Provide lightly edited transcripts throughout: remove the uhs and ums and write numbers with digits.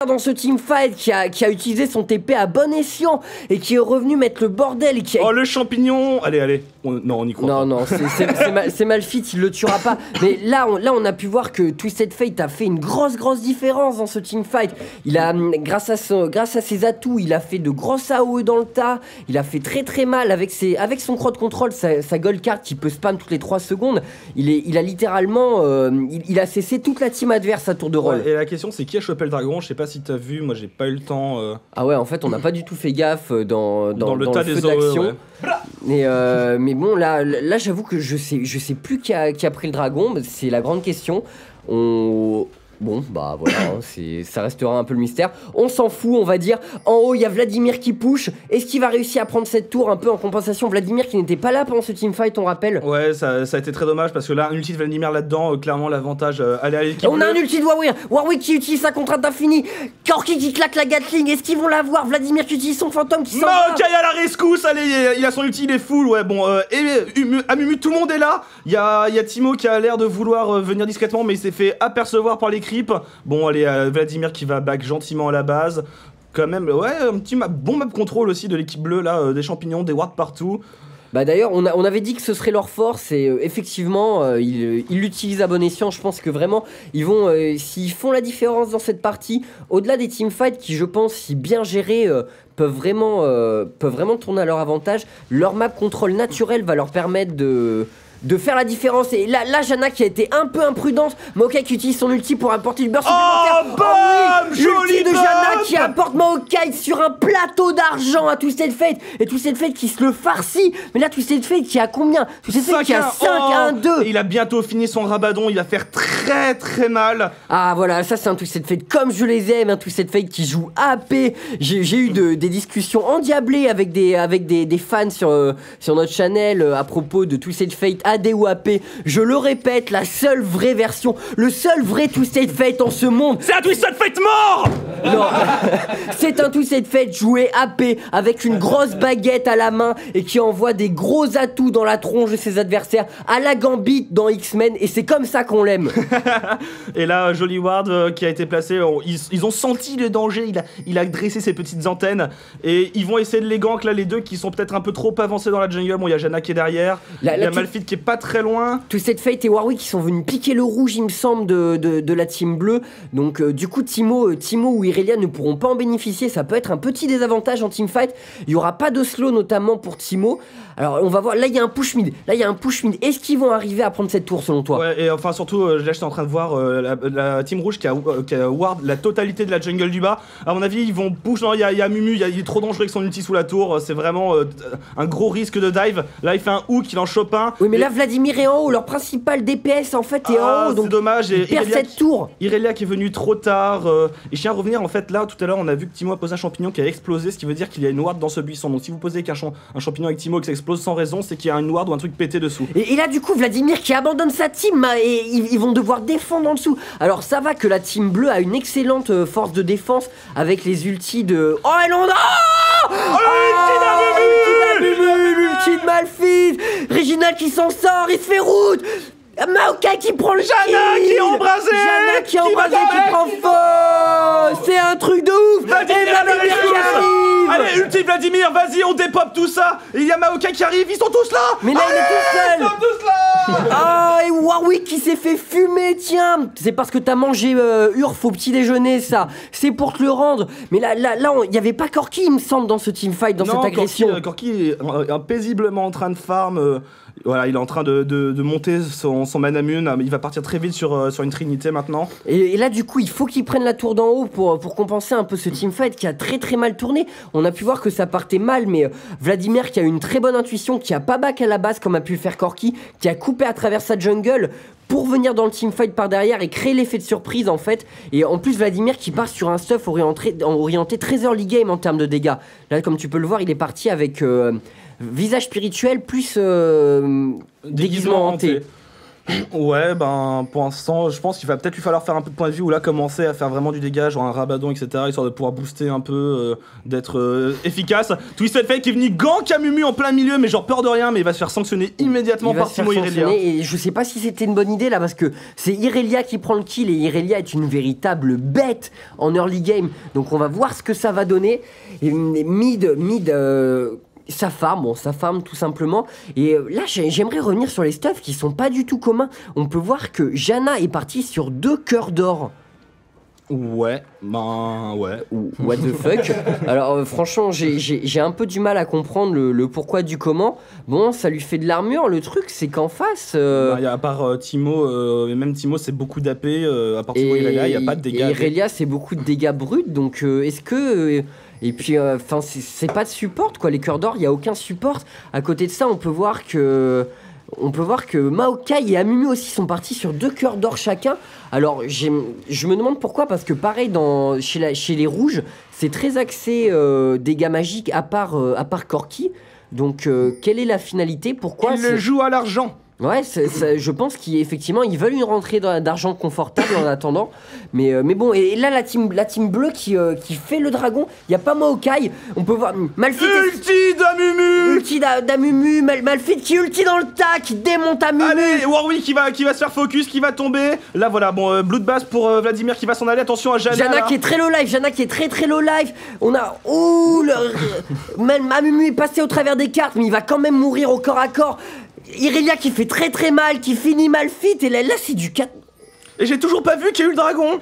dans ce teamfight qui a utilisé son TP à bon escient et qui est revenu mettre le bordel et qui a... Oh le champignon. Allez, non on y croit pas. Non, c'est Malphite, il le tuera pas. Mais là on a pu voir que Twisted Fate a fait une grosse différence dans ce teamfight. Il a, grâce à ses atouts, il a fait de grosses AOE dans le tas. Il a fait très mal avec son crowd control, sa gold card qui peut spam toutes les 3 secondes. Il a littéralement il a cessé toute la team adverse à tour de rôle. Ouais, et la question c'est qui a chopé le dragon. Je sais pas si t'as vu, moi j'ai pas eu le temps. Ah ouais, en fait on n'a pas du tout fait gaffe dans le tas feu des d'action. ouais. Mais bon, là j'avoue que je sais plus qui a pris le dragon, c'est la grande question. Bon, bah voilà, ça restera un peu le mystère. On s'en fout, on va dire. En haut, il y a Vladimir qui push. Est-ce qu'il va réussir à prendre cette tour un peu en compensation? Vladimir qui n'était pas là pendant ce teamfight, on rappelle. Ouais, ça a été très dommage parce que là, un ulti de Vladimir là-dedans, clairement l'avantage. Allez, l'équipe. On a un ulti de Warwick qui utilise sa contrainte infinie. Corki qui claque la Gatling. Est-ce qu'ils vont l'avoir? Vladimir qui utilise son fantôme qui s'en va. Maokai à la rescousse. Allez, il a son ulti, il est full. Ouais, bon. Amumu, tout le monde est là. Il y a Timo qui a l'air de vouloir venir discrètement, mais il s'est fait apercevoir par les creeps. Bon, allez, Vladimir qui va back gentiment à la base. Quand même, ouais, un petit bon map contrôle aussi de l'équipe bleue, là, des champignons, des wards partout. Bah d'ailleurs, on avait dit que ce serait leur force et effectivement, ils l'utilisent à bon escient. Je pense que vraiment, ils vont, s'ils font la différence dans cette partie, au-delà des teamfights qui, je pense, si bien gérés, peuvent vraiment tourner à leur avantage, leur map contrôle naturel va leur permettre de faire la différence. Et là Janna qui a été un peu imprudente, Maokai qui utilise son ulti pour apporter du burst supplémentaire. Oh oui, l'ulti de Janna qui apporte Maokai sur un plateau d'argent à Twisted Fate. Et Twisted Fate qui se le farcit. Mais là Twisted Fate qui a combien? Twisted Fate qui a 5-1-2. Il a bientôt fini son rabadon, il va faire très mal. Ah voilà, ça c'est un Twisted Fate comme je les aime, un Twisted Fate qui joue AP. J'ai eu des discussions endiablées avec des fans sur notre channel à propos de Twisted Fate AD ou AP. Je le répète, la seule vraie version, le seul vrai Twisted Fate en ce monde. C'est un Twisted Fate mort. Non, c'est un Twisted Fate joué AP avec une grosse baguette à la main et qui envoie des gros atouts dans la tronche de ses adversaires à la Gambit dans X-Men, et c'est comme ça qu'on l'aime. Et là, Jolly Ward qui a été placé, ils ont senti le danger, il a dressé ses petites antennes et ils vont essayer de les gank là, les deux qui sont peut-être un peu trop avancés dans la jungle. Bon, il y a Janna qui est derrière, il y a Malphite qui est pas très loin. Twisted Fate et Warwick qui sont venus piquer le rouge, il me semble, de la team bleue. Donc du coup Timo ou Irelia ne pourront pas en bénéficier. Ça peut être un petit désavantage en teamfight. Il n'y aura pas de slow notamment pour Timo. Alors on va voir, là il y a un push mid. Est-ce qu'ils vont arriver à prendre cette tour selon toi? Ouais, et enfin surtout là j'étais en train de voir la team rouge qui a ward la totalité de la jungle du bas. À mon avis ils vont push. Non, il y a Mumu, il est trop dangereux avec son ulti sous la tour. C'est vraiment un gros risque de dive. Là il fait un hook, il en chope un. Oui mais là Vladimir est en haut, leur principal DPS en fait est en haut. Donc c'est dommage. Il perd cette tour. Irelia qui est venu trop tard. Et je tiens à revenir en fait là tout à l'heure on a vu que Timo a posé un champignon qui a explosé, ce qui veut dire qu'il y a une ward dans ce buisson. Donc si vous posez un champignon avec Timo qui s'explose sans raison, c'est qu'il y a une ward ou un truc pété dessous. Et là du coup Vladimir qui abandonne sa team et ils vont devoir défendre en dessous. Alors ça va que la team bleue a une excellente force de défense avec les ultis de... Oh et non, l'ulti de Malphite. Reginald qui s'en sort, il se fait route. Maokai qui prend le Janna qui est embrasé. Janna qui prend feu. C'est un truc de ouf. Vladimir qui arrive. Allez, ulti Vladimir, vas-y, on dépop tout ça. Et il y a Maokai qui arrive, ils sont tous là. Mais là il est tout seul. Ils sont tous là. Ah, et Warwick qui s'est fait fumer, tiens. C'est parce que t'as mangé Urf au petit déjeuner, ça. C'est pour te le rendre. Mais là, il y avait pas Corki, il me semble, dans ce teamfight, dans cette agression. Corki est paisiblement en train de farm. Voilà, il est en train de monter son Manamune. Il va partir très vite sur une trinité maintenant. Et là, du coup, il faut qu'il prenne la tour d'en haut pour compenser un peu ce teamfight qui a très mal tourné. On a pu voir que ça partait mal, mais Vladimir qui a une très bonne intuition, qui a pas back à la base comme a pu le faire Corki, qui a coupé à travers sa jungle pour venir dans le teamfight par derrière et créer l'effet de surprise en fait. Et en plus Vladimir qui part sur un stuff orienté très early game en termes de dégâts. Là, comme tu peux le voir, il est parti avec visage spirituel plus déguisement hanté. Ouais, ben pour l'instant, je pense qu'il va peut-être lui falloir faire un peu de point de vue ou là commencer à faire vraiment du dégât, genre un Rabadon, etc. histoire de pouvoir booster un peu, d'être efficace. Twisted Fate qui est venu gank Amumu en plein milieu, mais genre peur de rien, mais il va se faire sanctionner immédiatement par Timo Irelia. Et je sais pas si c'était une bonne idée là, parce que c'est Irelia qui prend le kill et Irelia est une véritable bête en early game. Donc on va voir ce que ça va donner. Et mid. Ça farm tout simplement. Et là, j'aimerais revenir sur les stuffs qui sont pas du tout communs. On peut voir que Janna est partie sur 2 cœurs d'or. Ouais, ben ouais. What the fuck. Alors franchement, j'ai un peu du mal à comprendre le pourquoi du comment. Bon, ça lui fait de l'armure. Le truc, c'est qu'en face... à part Timo, même Timo, c'est beaucoup d'AP. À part Timo Irelia, il n'y a pas de dégâts. Et Irelia, c'est beaucoup de dégâts bruts. Donc est-ce que... Et puis, enfin, c'est pas de support, quoi. Les cœurs d'or, il n'y a aucun support. À côté de ça, on peut voir que Maokai et Amumu aussi sont partis sur 2 cœurs d'or chacun. Alors, je me demande pourquoi, parce que pareil, chez les rouges, c'est très axé dégâts magiques, à part Corki. Donc, quelle est la finalité? Pourquoi il le joue à l'argent. Ouais, je pense qu'effectivement ils veulent une rentrée d'argent confortable en attendant. Mais bon, et là la team bleue qui fait le dragon, il n'y a pas Maokai. On peut voir Malphite. Ulti d'Amumu. Ulti d'Amumu, Malphite qui ulti dans le tas, qui démonte Amumu. Allez, Warwick qui va se faire focus, qui va tomber. Là voilà, bon, Bloodbath pour Vladimir qui va s'en aller. Attention à Janna. Janna qui est très low life, Janna qui est très low life. On a... Ouh, même Amumu est passé au travers des cartes, mais il va quand même mourir au corps à corps. Irelia qui fait très mal, qui finit Malphite, et là c'est du 4... Et j'ai toujours pas vu qu'il y a eu le dragon.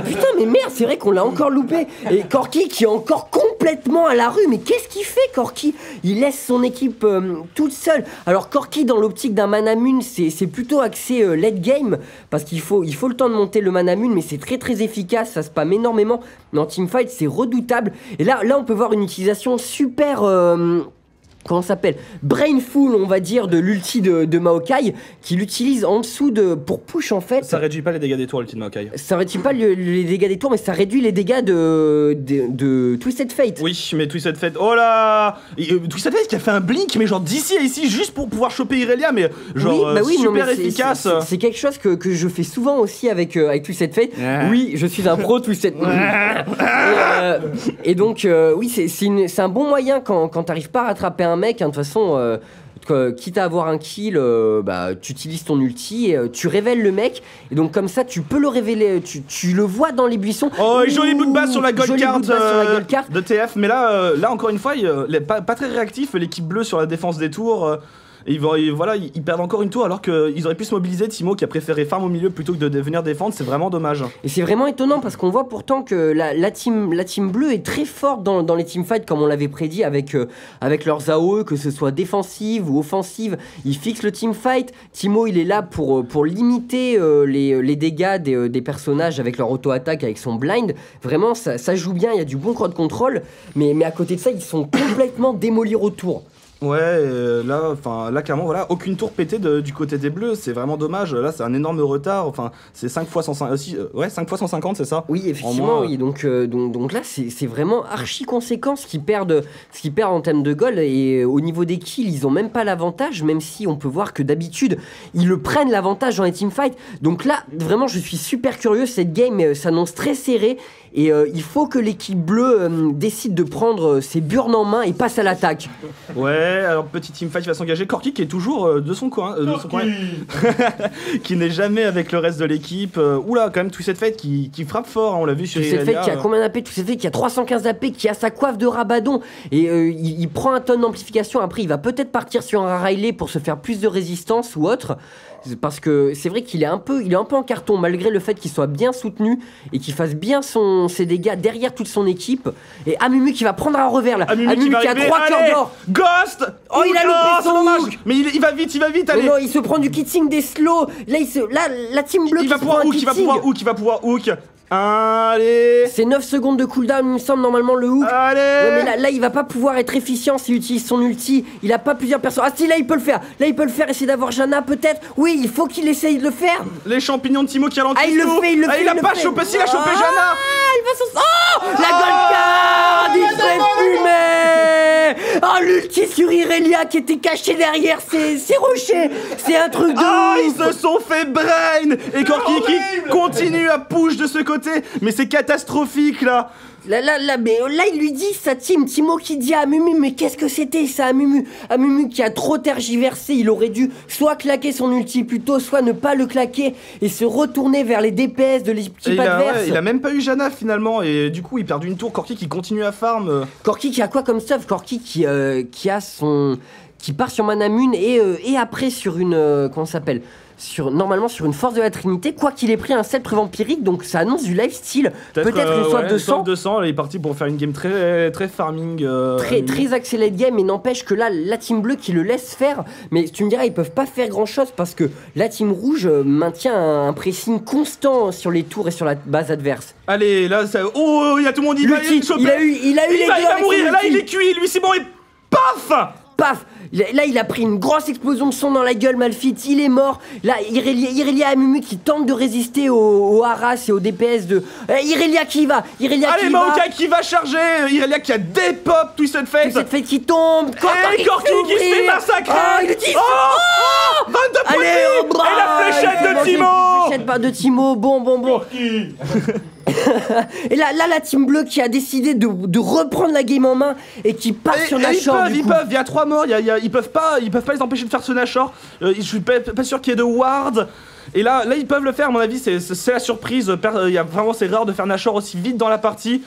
Putain mais merde, c'est vrai qu'on l'a encore loupé. Et Corki qui est encore complètement à la rue. Mais qu'est-ce qu'il fait Corki? Il laisse son équipe toute seule. Alors Corki dans l'optique d'un Manamune, c'est plutôt axé late game, parce qu'il faut le temps de monter le Manamune, mais c'est très efficace, ça spam énormément. Mais en teamfight c'est redoutable. Et là on peut voir une utilisation super... comment ça s'appelle, brainful on va dire, de l'ulti de Maokai, qui l'utilise en dessous pour push en fait. Ça réduit pas les dégâts des tours l'ulti de Maokai. Ça réduit pas les dégâts des tours, mais ça réduit les dégâts de Twisted Fate. Oui, mais Twisted Fate, oh là, Twisted Fate qui a fait un blink, mais genre d'ici à ici, juste pour pouvoir choper Irelia, mais genre super efficace. C'est quelque chose que je fais souvent aussi avec Twisted Fate. Oui, je suis un pro Twisted. Et donc, oui, c'est un bon moyen quand t'arrives pas à rattraper un mec, hein, de toute façon, quitte à avoir un kill, tu utilises ton ulti et tu révèles le mec, et donc comme ça tu peux le révéler, tu le vois dans les buissons. Oh, joli Bloodbath sur la gold card de TF, mais là encore une fois, pas très réactif l'équipe bleue sur la défense des tours. Et ils perdent encore une tour alors qu'ils auraient pu se mobiliser. Timo qui a préféré farm au milieu plutôt que de venir défendre, c'est vraiment dommage. Et c'est vraiment étonnant parce qu'on voit pourtant que la team bleue est très forte dans les teamfights, comme on l'avait prédit avec leurs AOE, que ce soit défensive ou offensive. Ils fixent le teamfight. Timo il est là pour limiter les dégâts des personnages avec leur auto-attaque, avec son blind. Vraiment ça joue bien, il y a du bon crowd control, mais à côté de ça ils sont complètement démolis autour. Ouais, là clairement voilà, aucune tour pétée du côté des bleus, c'est vraiment dommage. Là c'est un énorme retard, enfin c'est 5 fois 150, c'est ça? Oui, effectivement, oui. Donc là c'est vraiment archi conséquent ce qu'ils perdent en termes de gold. Et au niveau des kills, ils ont même pas l'avantage, même si on peut voir que d'habitude ils le prennent l'avantage dans les teamfights. Donc là vraiment je suis super curieux, cette game s'annonce très serrée. Et il faut que l'équipe bleue décide de prendre ses burnes en main et passe à l'attaque. Ouais, alors petit teamfight va s'engager. Corki qui est toujours de son coin, qui n'est jamais avec le reste de l'équipe. Oula, quand même Twisted Fate qui frappe fort, hein, on l'a vu sur Twisted Fate qui a combien d'AP? Twisted Fate qui a 315 AP, qui a sa coiffe de Rabadon. Et il prend un tonne d'amplification. Après, il va peut-être partir sur un Riley pour se faire plus de résistance ou autre. Parce que c'est vrai qu'il est un peu en carton, malgré le fait qu'il soit bien soutenu et qu'il fasse bien ses dégâts derrière toute son équipe. Et Amumu qui va prendre un revers là. Amumu qui a 3 cœurs d'or. Ghost. Oh, il a loupé son hook. Mais il va vite, allez. Mais non, il se prend du kitting des slows. Là, la team bleue il va pouvoir hook. Allez. C'est 9 secondes de cooldown, il me semble, normalement, le hook. Allez. Ouais, mais là, il va pas pouvoir être efficient s'il utilise son ulti. Il a pas plusieurs personnes. Ah si, là, il peut le faire. Essayer d'avoir Janna, peut-être. Oui, il faut qu'il essaye de le faire. Les champignons de Timo qui ralentissent. Ah, il le fait. Il a pas chopé, s'il a chopé Janna. Ah, il va s'en... Oh, la gold card. Il se fait fumer. Oh, l'ulti sur Irelia qui était caché derrière ces rochers. C'est un truc de ils ouf. se sont fait brain. Et Corki qui continue à push de ce côté. Mais c'est catastrophique là. Là, il lui dit sa team, Timo qui dit à Amumu, mais qu'est-ce que c'était ça, Amumu? Amumu qui a trop tergiversé, il aurait dû soit claquer son ulti plus tôt, soit ne pas le claquer et se retourner vers les DPS de l'équipe adverse. Il a même pas eu Janna finalement, et du coup il perd une tour. Corki qui continue à farm. Corki qui a quoi comme stuff? Corki qui part sur Manamune et après sur une comment ça s'appelle? Normalement sur une force de la Trinité, quoi qu'il ait pris un sceptre vampirique, donc ça annonce du lifesteal, peut-être une soif de sang. Il est parti pour faire une game très farming. Très accelerate game, mais n'empêche que là, la team bleue qui le laisse faire, mais tu me diras, ils peuvent pas faire grand chose parce que la team rouge maintient un pressing constant sur les tours et sur la base adverse. Allez, là, ça... Oh, il y a tout le monde, il va il a eu les deux. Il va mourir, là, il est cuit, lui, c'est bon, et paf! Paf! Là, il a pris une grosse explosion de son dans la gueule, Malphite, il est mort. Là, Irelia Amumu qui tente de résister au Haras et au DPS de... Irelia qui va. Allez, Maokai qui va charger. Irelia qui a des pop, Twisted Fate. Twisted Fate qui tombe. Et Corki qui se fait massacrer. 22 points de vie. Et la fléchette de Timo. Fléchette pas de Timo, bon. Et là, la team bleue qui a décidé de reprendre la game en main et qui part sur Nashor. Ils peuvent, il y a 3 morts, ils peuvent pas les empêcher de faire ce Nashor. Je suis pas sûr qu'il y ait de ward. Et là, ils peuvent le faire, à mon avis, c'est la surprise. C'est rare de faire Nashor aussi vite dans la partie.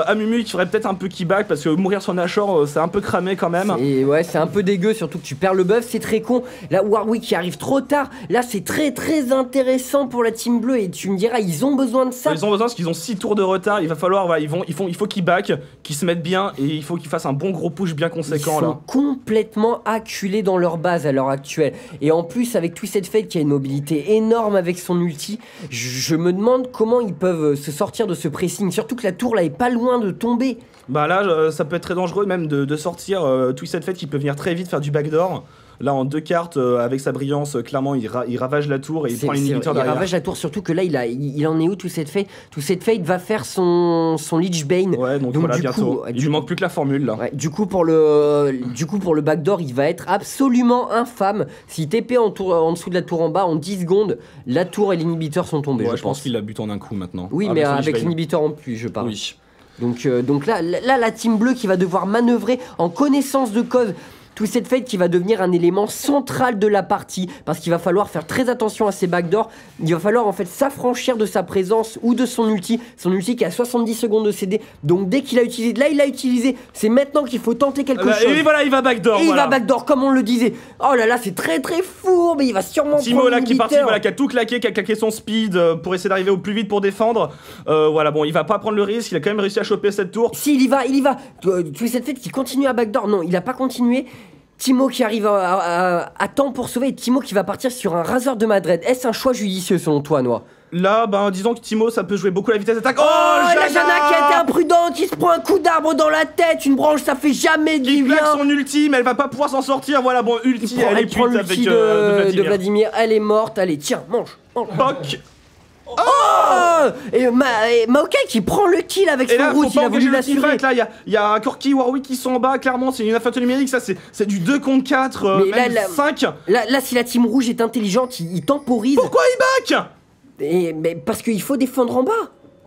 Amumu qui ferait peut-être un peu keyback parce que mourir sur Nashor, c'est un peu cramé quand même. Et ouais, c'est un peu dégueu, surtout que tu perds le buff, c'est très con. Là, Warwick qui arrive trop tard. Là, c'est très intéressant pour la team bleue. Et tu me diras, ils ont besoin de ça. Ils ont besoin parce qu'ils ont 6 tours de retard. Il va falloir, il faut qu'ils back, qu'ils se mettent bien et il faut qu'ils fassent un bon gros push bien conséquent. Ils sont complètement acculés dans leur base à l'heure actuelle. Et en plus, avec Twisted Fate qui a une mobilité énorme avec son ulti, je me demande comment ils peuvent se sortir de ce pressing. Surtout que la tour là est pas loin de tomber. Bah là, ça peut être très dangereux même de sortir Twisted Fate qui peut venir très vite faire du backdoor. Là en 2 cartes avec sa brillance, clairement il ravage la tour et il prend l'inhibiteur derrière. Il ravage la tour, surtout que là il en est où Twisted Fate? Twisted Fate va faire son Lich Bane. Ouais, donc voilà, bientôt. Il lui manque plus que la formule là. Ouais, du coup pour le backdoor il va être absolument infâme. Si TP en dessous de la tour en bas en 10 secondes, la tour et l'inhibiteur sont tombés. Ouais, je pense qu'il la bute en un coup maintenant. Oui, mais avec l'inhibiteur en plus, je parle. Oui. Donc là, la team bleue qui va devoir manœuvrer en connaissance de cause. Twisted Fate qui va devenir un élément central de la partie parce qu'il va falloir faire très attention à ses backdoors. Il va falloir en fait s'affranchir de sa présence ou de son ulti qui a 70 secondes de CD. Donc dès qu'il a utilisé, là il l'a utilisé, c'est maintenant qu'il faut tenter quelque chose. Et voilà, il va backdoor. Il va backdoor comme on le disait. Oh là là, c'est très fourbe, mais il va sûrement Timo là qui est parti, qui a tout claqué, qui a claqué son speed pour essayer d'arriver au plus vite pour défendre. Voilà, bon, il va pas prendre le risque, il a quand même réussi à choper cette tour. Si, il y va. Twisted Fate qui continue à backdoor. Non, il a pas continué. Timo qui arrive à temps pour sauver et Timo qui va partir sur un rasoir de Madrid. Est-ce un choix judicieux selon toi, Noah? Là, disons que Timo, ça peut jouer beaucoup la vitesse d'attaque. Oh, la Janna qui a été imprudente, qui se prend un coup d'arbre dans la tête, une branche, ça fait jamais du bien. Il claque son ulti, mais elle va pas pouvoir s'en sortir. Voilà, bon, ulti, elle est cuite avec de Vladimir. Elle est morte, allez, tiens, mange. Poc. Oh, et Maokai qui prend le kill avec son route, il a voulu l'assurer. Là, il y a Corki, Warwick qui sont en bas, clairement, c'est une affaire numérique, ça c'est du 2 contre 4, même 5. Là, si la team rouge est intelligente, il temporise. Pourquoi il back? Mais parce qu'il faut défendre en bas.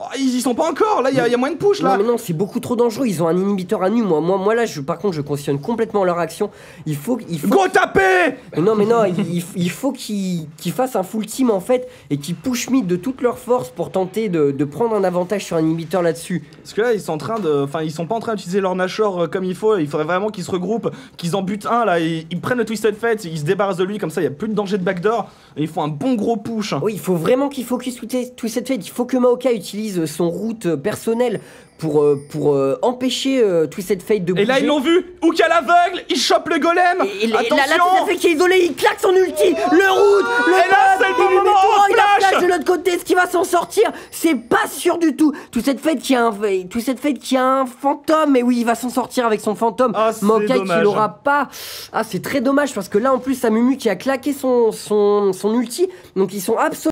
Oh, ils y sont pas encore, là, il y a moins de push, là. Non, mais non, c'est beaucoup trop dangereux, ils ont un inhibiteur à nu. Moi là, par contre, je cautionne complètement leur action. Il faut Go taper. Non, il faut qu'ils fassent un full team, en fait, et qu'ils push mid de toute leur force pour tenter de prendre un avantage sur un inhibiteur là-dessus. Parce que là, ils sont pas en train d'utiliser leur Nashor comme il faut. Il faudrait vraiment qu'ils se regroupent, qu'ils en butent un, là, et ils prennent le Twisted Fate, ils se débarrassent de lui, comme ça, il y a plus de danger de backdoor, et ils font un bon gros push. Oui, il faut vraiment qu'ils focus Twisted Fate. Il faut que Maokai utilise son route personnelle pour empêcher Twisted Fate de bouger. Et là, ils l'ont vu, Hook à l'aveugle, il chope le golem. Attention. Là, Twisted Fate qui est isolé, il claque son ulti, le route, et là, c'est le bon moment, il a flash de l'autre côté, est-ce qu'il va s'en sortir? C'est pas sûr du tout. Twisted Fate qui a un fantôme, mais oui, il va s'en sortir avec son fantôme. Maokai qui l'aura pas. Ah, c'est très dommage parce que là, en plus, Amumu qui a claqué son ulti, donc ils sont absolument